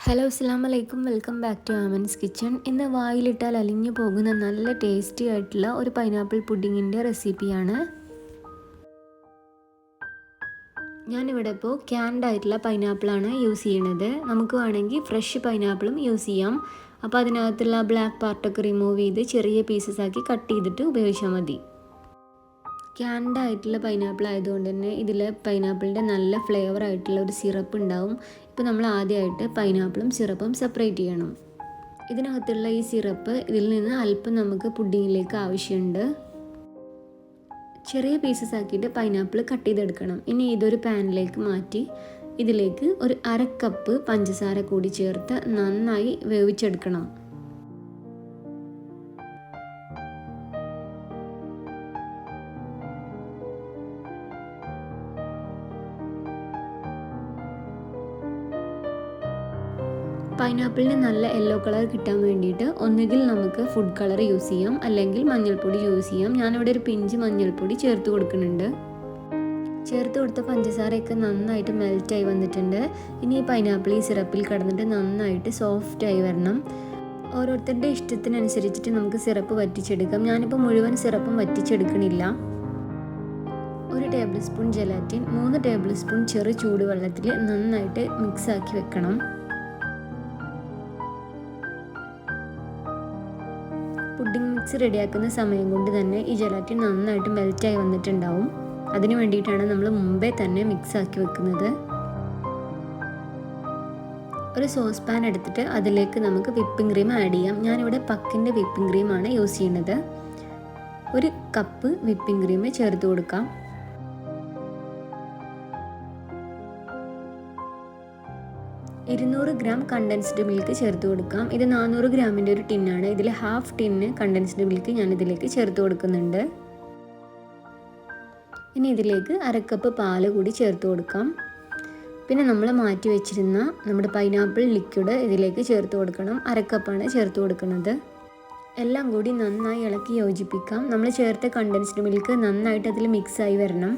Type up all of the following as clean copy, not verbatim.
Hello അസ്സലാമലൈക്കും, welcome back to ആമൻസ് kitchen. ഇന്ന് വായിലിട്ടാൽ അലിഞ്ഞു പോകുന്ന നല്ല ടേസ്റ്റി ആയിട്ടുള്ള ഒരു പൈനാപ്പിൾ പുഡിങ്ങിൻ്റെ റെസിപ്പിയാണ്. ഞാനിവിടെ ഇപ്പോൾ ക്യാൻഡ് ആയിട്ടുള്ള പൈനാപ്പിളാണ് യൂസ് ചെയ്യണത്. നമുക്ക് വേണമെങ്കിൽ ഫ്രഷ് പൈനാപ്പിളും യൂസ് ചെയ്യാം. അപ്പോൾ അതിനകത്തുള്ള ബ്ലാക്ക് പാർട്ടൊക്കെ റിമൂവ് ചെയ്ത് ചെറിയ പീസസ് ആക്കി കട്ട് ചെയ്തിട്ട് ഉപയോഗിച്ചാൽ മതി. ക്യാൻഡ് ആയിട്ടുള്ള പൈനാപ്പിൾ ആയതുകൊണ്ട് തന്നെ ഇതിൽ പൈനാപ്പിളിൻ്റെ നല്ല ഫ്ലേവർ ആയിട്ടുള്ള ഒരു സിറപ്പ് ഉണ്ടാവും. ഇപ്പോൾ നമ്മൾ ആദ്യമായിട്ട് പൈനാപ്പിളും സിറപ്പും സെപ്പറേറ്റ് ചെയ്യണം. ഇതിനകത്തുള്ള ഈ സിറപ്പ് ഇതിൽ നിന്ന് അല്പം നമുക്ക് പുഡിങ്ങിലേക്ക് ആവശ്യമുണ്ട്. ചെറിയ പീസസ് ആക്കിയിട്ട് പൈനാപ്പിൾ കട്ട് ചെയ്തെടുക്കണം. ഇനി ഇതൊരു പാനിലേക്ക് മാറ്റി ഇതിലേക്ക് ഒരു 1/2 കപ്പ് പഞ്ചസാര കൂടി ചേർത്ത് നന്നായി വേവിച്ചെടുക്കണം. പൈനാപ്പിളിന് നല്ല യെല്ലോ കളർ കിട്ടാൻ വേണ്ടിയിട്ട് ഒന്നുകിൽ നമുക്ക് ഫുഡ് കളർ യൂസ് ചെയ്യാം, അല്ലെങ്കിൽ മഞ്ഞൾപ്പൊടി യൂസ് ചെയ്യാം. ഞാനിവിടെ ഒരു പിഞ്ച് മഞ്ഞൾപ്പൊടി ചേർത്ത് കൊടുക്കുന്നുണ്ട്. ചേർത്ത് കൊടുത്ത പഞ്ചസാരയൊക്കെ നന്നായിട്ട് മെൽറ്റായി വന്നിട്ടുണ്ട്. ഇനി ഈ പൈനാപ്പിൾ ഈ സിറപ്പിൽ കിടന്നിട്ട് നന്നായിട്ട് സോഫ്റ്റായി വരണം. ഓരോരുത്തരുടെ ഇഷ്ടത്തിനനുസരിച്ചിട്ട് നമുക്ക് സിറപ്പ് വറ്റിച്ചെടുക്കാം. ഞാനിപ്പോൾ മുഴുവൻ സിറപ്പും വറ്റിച്ചെടുക്കണില്ല. 1 table spoon gelatin 3 table spoon ചെറു ചൂടുവെള്ളത്തിൽ നന്നായിട്ട് മിക്സാക്കി വെക്കണം. പുഡിംഗ് മിക്സ് റെഡിയാക്കുന്ന സമയം കൊണ്ട് തന്നെ ഈ ജെലാറ്റിൻ നന്നായിട്ട് മെൽറ്റായി വന്നിട്ടുണ്ടാവും. അതിന് വേണ്ടിയിട്ടാണ് നമ്മൾ മുമ്പേ തന്നെ മിക്സ് ആക്കി വെക്കുന്നത്. ഒരു സോസ് പാൻ എടുത്തിട്ട് അതിലേക്ക് നമുക്ക് വിപ്പിംഗ് ക്രീം ആഡ് ചെയ്യാം. ഞാനിവിടെ പക്കിൻ്റെ വിപ്പിംഗ് ക്രീമാണ് യൂസ് ചെയ്യുന്നത്. 1 കപ്പ് വിപ്പിംഗ് ക്രീം ചേർത്ത് കൊടുക്കാം. $200 ഗ്രാം കണ്ടൻസ്ഡ് മിൽക്ക് ചേർത്ത് കൊടുക്കാം. ഇത് 400 ഗ്രാമിൻ്റെ ഒരു ടിന്നാണ്. ഇതിൽ ഹാഫ് ടിന്ന് കണ്ടൻസ്ഡ് മിൽക്ക് ഞാൻ ഇതിലേക്ക് ചേർത്ത് കൊടുക്കുന്നുണ്ട്. ഇനി ഇതിലേക്ക് 1/2 കപ്പ് പാല് കൂടി ചേർത്ത് കൊടുക്കാം. പിന്നെ നമ്മൾ മാറ്റി വെച്ചിരുന്ന നമ്മുടെ പൈനാപ്പിൾ ലിക്വിഡ് ഇതിലേക്ക് ചേർത്ത് കൊടുക്കണം. 1/2 കപ്പാണ് ചേർത്ത് കൊടുക്കുന്നത്. എല്ലാം കൂടി നന്നായി ഇളക്കി യോജിപ്പിക്കാം. നമ്മൾ ചേർത്ത കണ്ടൻസ്ഡ് മിൽക്ക് നന്നായിട്ട് അതിൽ മിക്സായി വരണം.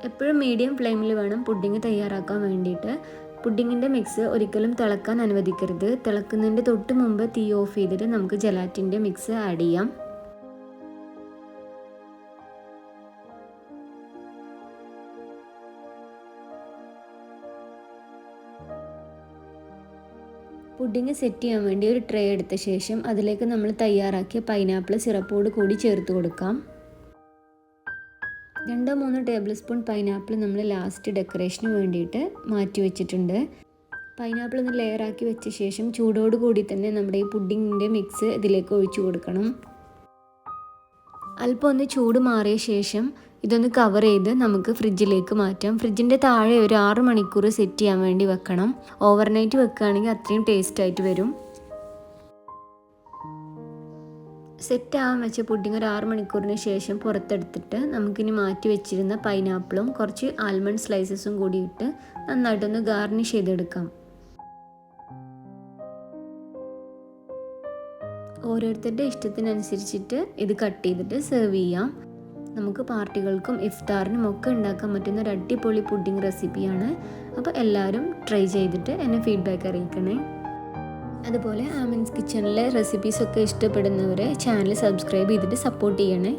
എപ്പോഴും മീഡിയം ഫ്ലെയിമിൽ വേണം പുഡിങ് തയ്യാറാക്കാൻ വേണ്ടിയിട്ട്. പുഡിങ്ങിൻ്റെ മിക്സ് ഒരിക്കലും തിളക്കാൻ അനുവദിക്കരുത്. തിളക്കുന്നതിൻ്റെ തൊട്ട് മുമ്പ് തീ ഓഫ് ചെയ്തിട്ട് നമുക്ക് ജെലാറ്റിൻ്റെ മിക്സ് ആഡ് ചെയ്യാം. പുഡിങ് സെറ്റ് ചെയ്യാൻ വേണ്ടി ഒരു ട്രേ എടുത്ത ശേഷം അതിലേക്ക് നമ്മൾ തയ്യാറാക്കിയ പൈനാപ്പിൾ സിറപ്പോട് കൂടി ചേർത്ത് കൊടുക്കാം. 2-3 ടേബിൾ സ്പൂൺ പൈനാപ്പിൾ നമ്മൾ ലാസ്റ്റ് ഡെക്കറേഷന് വേണ്ടിയിട്ട് മാറ്റി വെച്ചിട്ടുണ്ട്. പൈനാപ്പിൾ ഒന്ന് ലെയറാക്കി വെച്ച ശേഷം ചൂടോട് കൂടി തന്നെ നമ്മുടെ ഈ പുഡിങ്ങിൻ്റെ മിക്സ് ഇതിലേക്ക് ഒഴിച്ചു കൊടുക്കണം. അല്പം ഒന്ന് ചൂട് മാറിയ ശേഷം ഇതൊന്ന് കവർ ചെയ്ത് നമുക്ക് ഫ്രിഡ്ജിലേക്ക് മാറ്റാം. ഫ്രിഡ്ജിൻ്റെ താഴെ ഒരു 6 മണിക്കൂർ സെറ്റ് ചെയ്യാൻ വേണ്ടി വെക്കണം. ഓവർനൈറ്റ് വെക്കുകയാണെങ്കിൽ അത്രയും ടേസ്റ്റ് ആയിട്ട് വരും. സെറ്റ് ആവാൻ വെച്ച പുഡിങ് ഒരു 6 മണിക്കൂറിന് ശേഷം പുറത്തെടുത്തിട്ട് നമുക്കിനി മാറ്റി വെച്ചിരുന്ന പൈനാപ്പിളും കുറച്ച് ആൽമണ്ട് സ്ലൈസസും കൂടി ഇട്ട് നന്നായിട്ടൊന്ന് ഗാർണിഷ് ചെയ്തെടുക്കാം. ഓരോരുത്തരുടെ ഇഷ്ടത്തിനനുസരിച്ചിട്ട് ഇത് കട്ട് ചെയ്തിട്ട് സെർവ് ചെയ്യാം. നമുക്ക് പാർട്ടികൾക്കും ഇഫ്താറിനും ഒക്കെ ഉണ്ടാക്കാൻ പറ്റുന്ന ഒരു അടിപൊളി പുഡിങ് റെസിപ്പിയാണ്. അപ്പോൾ എല്ലാവരും ട്രൈ ചെയ്തിട്ട് എന്നെ ഫീഡ്ബാക്ക് അറിയിക്കണേ. അതുപോലെ ആമൻസ് കിച്ചണിലെ റെസിപ്പീസൊക്കെ ഇഷ്ടപ്പെടുന്നവരെ ചാനൽ സബ്സ്ക്രൈബ് ചെയ്തിട്ട് സപ്പോർട്ട് ചെയ്യണേ.